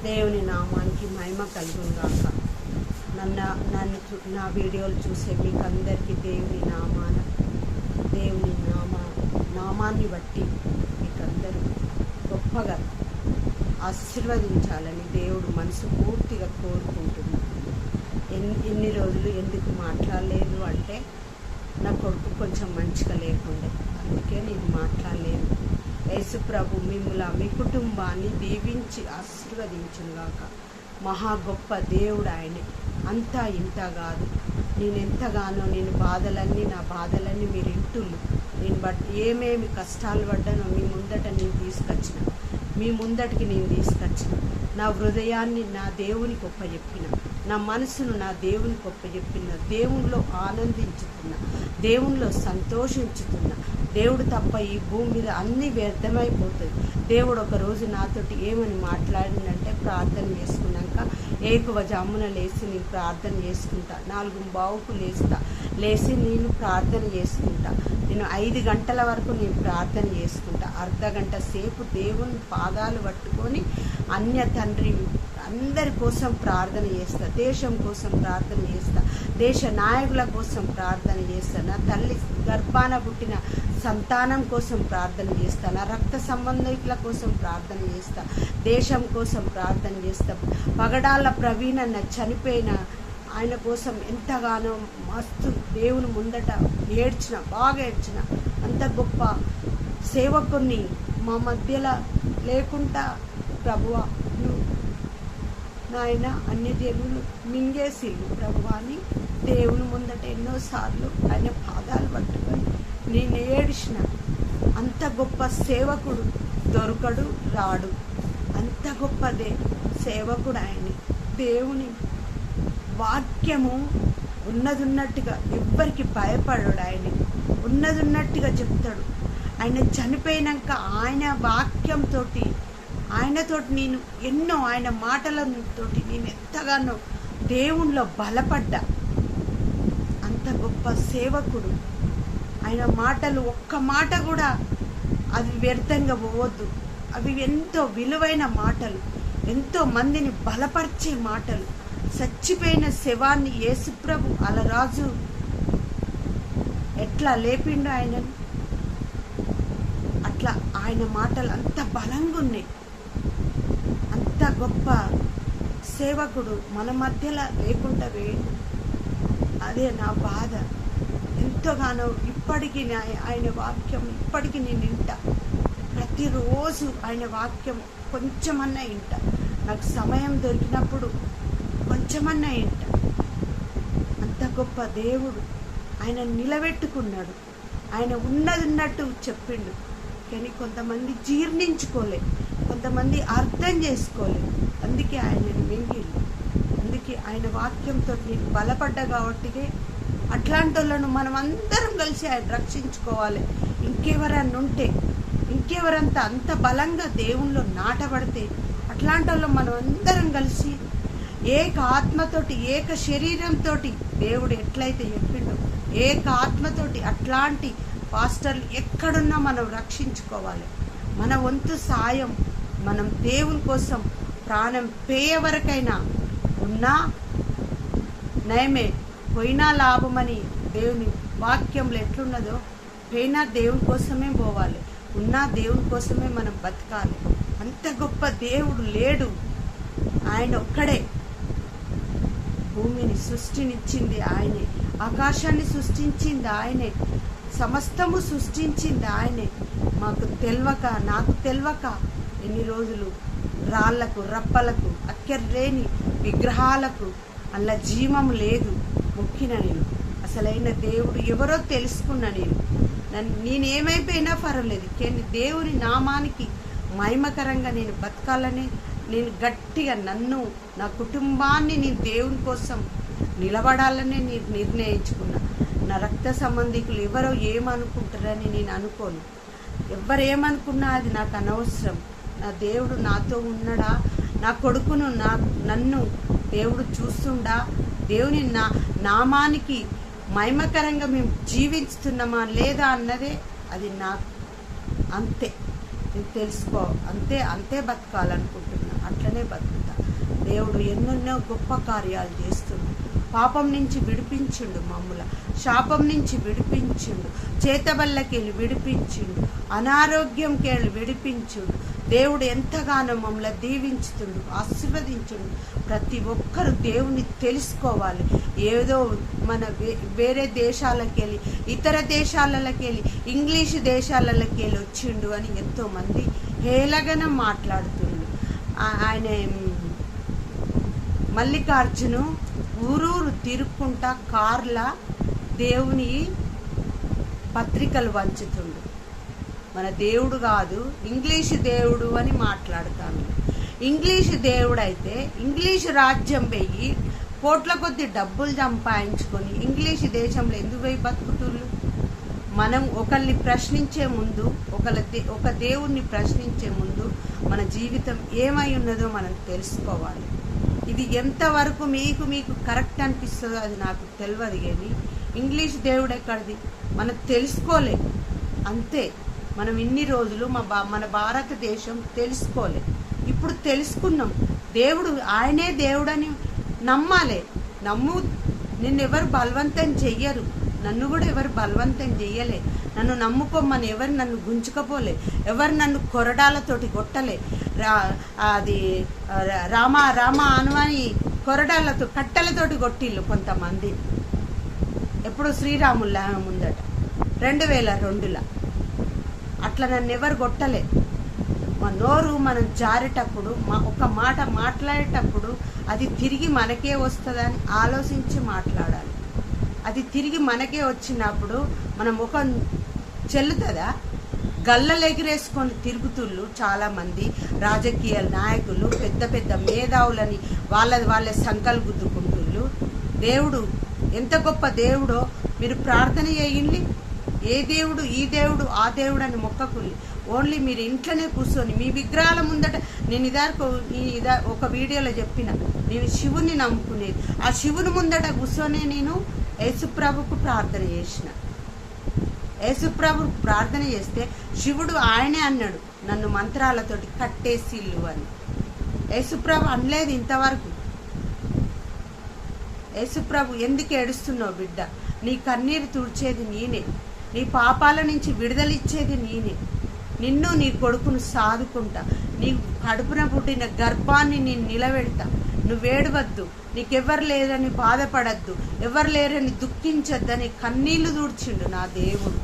దేవుని నామానికి మహిమ కలుగును గాక. నా వీడియోలు చూసే మీకు అందరికీ దేవుని నామాన్ని బట్టి మీకందరూ గొప్పగా ఆశీర్వదించాలని దేవుడు మనసు పూర్తిగా కోరుకుంటున్నాను. ఎన్ని రోజులు ఎందుకు మాట్లాడలేదు అంటే నా కొడుకు కొంచెం మంచిగా లేకుండే, అందుకే నేను మాట్లాడలేదు. యేసు ప్రభు మిమ్మల్ని మీ కుటుంబాన్ని దీవించి ఆశీర్వదించుగాక. మహా గొప్ప దేవుడు ఆయనే, అంతా ఇంత కాదు. నేను ఎంతగానో నా బాధలన్నీ మీరు ఇంటుళ్ళు. నేను ఏమేమి కష్టాలు పడ్డానో మీ ముందటికి నేను తీసుకొచ్చిన నా హృదయాన్ని నా దేవునికి ఒప్పచెప్పిన, నా మనసును నా దేవునికి ఒప్పచెప్పిన, దేవునిలో ఆనందించుతున్నా, దేవునిలో సంతోషించుతున్నా. దేవుడు తప్ప ఈ భూమి మీద అన్నీ వ్యర్థమైపోతుంది. దేవుడు ఒకరోజు నాతోటి ఏమని మాట్లాడిందంటే, ప్రార్థన చేసుకున్నాక ఏకువ జామున లేచి నేను ప్రార్థన చేసుకుంటా, 4:15 లేచి నేను ప్రార్థన చేసుకుంటా. నేను 5 గంటల వరకు నేను ప్రార్థన చేసుకుంటా. అర్ధగంట సేపు దేవుని పాదాలు పట్టుకొని తండ్రి అందరి కోసం ప్రార్థన చేస్తా, దేశం కోసం ప్రార్థన చేస్తా, దేశ నాయకుల కోసం ప్రార్థన చేస్తా, నా తల్లి గర్భాన పుట్టిన సంతానం కోసం ప్రార్థన చేస్తా, నా రక్త సంబంధికుల కోసం ప్రార్థన చేస్తా, దేశం కోసం ప్రార్థన చేస్తా. పగడాల ప్రవీణ చనిపోయిన ఆయన కోసం ఎంతగానో మస్తు దేవుని ముందట బాగా ఏడ్చిన. అంత గొప్ప సేవకుని మా మధ్యలో లేకుండా ప్రభువా నాయన అన్ని దేవులు మింగేసిల్లు ప్రభువా అని దేవుని ముందట ఎన్నోసార్లు ఆయన పాదాలు పట్టుకొని నేను ఏడిచిన. అంత గొప్ప సేవకుడు దొరకడు రాడు, అంత గొప్ప సేవకుడు ఆయన. దేవుని వాక్యము ఉన్నట్టుగా ఎవ్వరికి భయపడడు. ఆయన ఉన్నట్టుగా చెప్తాడు. ఆయన చనిపోయినాక ఆయన వాక్యంతో ఆయనతోటి నేను ఎన్నో ఆయన మాటలతోటి నేను ఎంతగానో దేవునిలో బలపడ్డా. అంత గొప్ప సేవకుడు ఆయన. మాటలు ఒక్క మాట కూడా అది వ్యర్థంగా పోవద్దు. అవి ఎంతో విలువైన మాటలు, ఎంతో మందిని బలపరిచే మాటలు. చచ్చిపోయిన శవాన్ని యేసుప్రభు అలరాజు ఎట్లా లేపిండు ఆయనను, అట్లా ఆయన మాటలు అంత బలంగా ఉన్నాయి. అంత గొప్ప సేవకుడు మన మధ్యలో లేకుండా అదే నా బాధ. ఎంతగానో ఇప్పటికీ ఆయన వాక్యం ఇప్పటికీ నేను వింటా. ప్రతిరోజు ఆయన వాక్యం కొంచెమన్నా వింటా. నాకు సమయం దొరికినప్పుడు కొంచెమన్నా వింటా. అంత గొప్ప దేవుడు ఆయన నిలబెట్టుకున్నాడు. ఆయన ఉన్నట్టు చెప్పిండు. కానీ కొంతమంది జీర్ణించుకోలే, కొంతమంది అర్థం చేసుకోలే. అందుకే ఆయనని మింగిళ్ళు. అందుకే ఆయన వాక్యంతో నేను బలపడ్డా కాబట్టి అట్లాంటి వాళ్ళను మనం అందరం కలిసి ఆయన రక్షించుకోవాలి. ఇంకెవరన్నా ఉంటే, ఇంకెవరంతా అంత బలంగా దేవుణ్ణిలో నాటబడితే అట్లాంటి వాళ్ళు మనం అందరం కలిసి ఏక ఆత్మతోటి ఏక శరీరంతో దేవుడు ఎట్లయితే చెప్పిండో ఏక ఆత్మతోటి అట్లాంటి పాస్టర్లు ఎక్కడున్నా మనం రక్షించుకోవాలి. మన వంతు సాయం మనం దేవుని కోసం ప్రాణం పేయ వరకైనా ఉన్నా నయమే, పోయినా లాభమని దేవుని వాక్యంలో ఎట్లున్నదో పోయినా దేవుని కోసమే పోవాలి, ఉన్నా దేవుని కోసమే మనం బతకాలి. అంత గొప్ప దేవుడు లేడు, ఆయన ఒక్కడే. భూమిని సృష్టినిచ్చింది ఆయనే, ఆకాశాన్ని సృష్టించింది ఆయనే, సమస్తము సృష్టించింది ఆయనే. నాకు తెల్వక ఎన్ని రోజులు రాళ్లకు రప్పలకు అక్కర్లేని విగ్రహాలకు అలా జీవం లేదు మొక్కిన నేను. అసలైన దేవుడు ఎవరో తెలుసుకున్నా నేనేమైపోయినా పర్వాలేదు, కానీ దేవుని నామానికి మహిమకరంగా నేను బతకాలని నేను గట్టిగా నా కుటుంబాన్ని నేను దేవుని కోసం నిలబడాలని నేను నిర్ణయించుకున్నా. నా రక్త సంబంధికులు ఎవరో ఏమనుకుంటారని నేను అనుకోను. ఎవరేమనుకున్నా అది నాకు అనవసరం. నా దేవుడు నాతో ఉన్నాడా, నా కొడుకును నన్ను దేవుడు చూస్తుండా, దేవుని నామానికి మహిమకరంగా మేము జీవిస్తున్నామా లేదా అన్నదే అది నాకు. అంతే నేను తెలుసుకో, అంతే బతకాలనుకుంటున్నా, అట్లనే బతుకుతా. దేవుడు ఎన్నెన్నో గొప్ప కార్యాలు చేస్తుండు. పాపం నుంచి విడిపించిండు, మమ్ముల శాపం నుంచి విడిపించిండు, చేతబల్లకెళ్ళి విడిపించిండు, అనారోగ్యంకెళ్ళి విడిపించుండు. దేవుడు ఎంతగానో మమ్మల్ని దీవించుతుండు, ఆశీర్వదించుండు. ప్రతి ఒక్కరు దేవుని తెలుసుకోవాలి. ఏదో మన వేరే దేశాలకెళ్ళి, ఇతర దేశాలకెళ్ళి, ఇంగ్లీష్ దేశాలకెళ్ళి వచ్చిండు అని ఎంతోమంది హేళగన మాట్లాడుతుండు. ఆయన మల్లికార్జును ఊరూరు తిరుక్కుంటా కార్ల దేవుని పత్రికలు వంచుతుండు. మన దేవుడు కాదు, ఇంగ్లీష్ దేవుడు అని మాట్లాడుతాను. ఇంగ్లీష్ దేవుడు అయితే ఇంగ్లీష్ రాజ్యం పోయి కోట్ల కొద్ది డబ్బులు సంపాదించుకొని ఇంగ్లీష్ దేశంలో ఎందుకు పోయి బతుకుతుళ్ళు? మనం ఒకరిని ప్రశ్నించే ముందు, ఒక దేవుణ్ణి ప్రశ్నించే ముందు మన జీవితం ఏమై ఉన్నదో మనం తెలుసుకోవాలి. ఇది ఎంతవరకు మీకు కరెక్ట్ అనిపిస్తుందో అది నాకు తెలియదు. కానీ ఇంగ్లీష్ దేవుడు ఎక్కడిది మనం తెలుసుకోలే. అంతే, మనం ఇన్ని రోజులు మన భారతదేశం తెలుసుకోలే. ఇప్పుడు తెలుసుకున్నాం. దేవుడు ఆయనే దేవుడని నమ్మాలి. నిన్నెవరు బలవంతం చెయ్యరు, నన్ను కూడా ఎవరు బలవంతం చెయ్యలే. నన్ను నమ్ముకోమని ఎవరు నన్ను గుంజుకపోలే, ఎవరు నన్ను కొరడాలతోటి కొట్టలే. అది రామా రామా అనువని కొరడాలతో కట్టెలతోటి కొట్టిళ్ళు కొంతమంది. ఎప్పుడు శ్రీరాముల ముందట 2002లో అట్లా నన్ను ఎవరు కొట్టలే. మా నోరు మనం జారేటప్పుడు, ఒక మాట మాట్లాడేటప్పుడు అది తిరిగి మనకే వస్తుందని ఆలోచించి మాట్లాడాలి. అది తిరిగి మనకే వచ్చినప్పుడు మన ముఖం చెల్లుతుందా? గల్లలు ఎగిరేసుకొని తిరుగుతుళ్ళు చాలామంది రాజకీయ నాయకులు, పెద్ద పెద్ద మేధావులని వాళ్ళ సంకలు గుద్దుకుంటుళ్ళు. దేవుడు ఎంత గొప్ప దేవుడో మీరు ప్రార్థన చేయండి. ఏ దేవుడు, ఈ దేవుడు, ఆ దేవుడు అని మొక్కకుల్లి. ఓన్లీ మీరు ఇంట్లోనే కూర్చొని మీ విగ్రహాల ముందట, నేను ఒక వీడియోలో చెప్పిన, నేను శివుని నమ్ముకునేది. ఆ శివుని ముందట కూర్చొని నేను యేసుప్రభుకు ప్రార్థన చేసిన. యేసుప్రభు ప్రార్థన చేస్తే శివుడు ఆయనే అన్నాడు, నన్ను మంత్రాలతోటి కట్టేసిల్లు అని. యేసుప్రభు అనలేదు ఇంతవరకు. యేసుప్రభు ఎందుకు ఏడుస్తున్నావు బిడ్డ? నీ కన్నీరు తుడిచేది నేనే, నీ పాపాల నుంచి విడుదలిచ్చేది నేనే. నిన్ను నీ కొడుకును సాదుకుంటా, నీ కడుపున పుట్టిన గర్భాన్ని నేను నిలబెడతా. నువ్వేడవద్దు, నీకెవ్వరు లేరని బాధపడద్దు, ఎవరు లేరని దుఃఖించొద్దని కన్నీళ్లు దూడ్చిండు నా దేవుడు.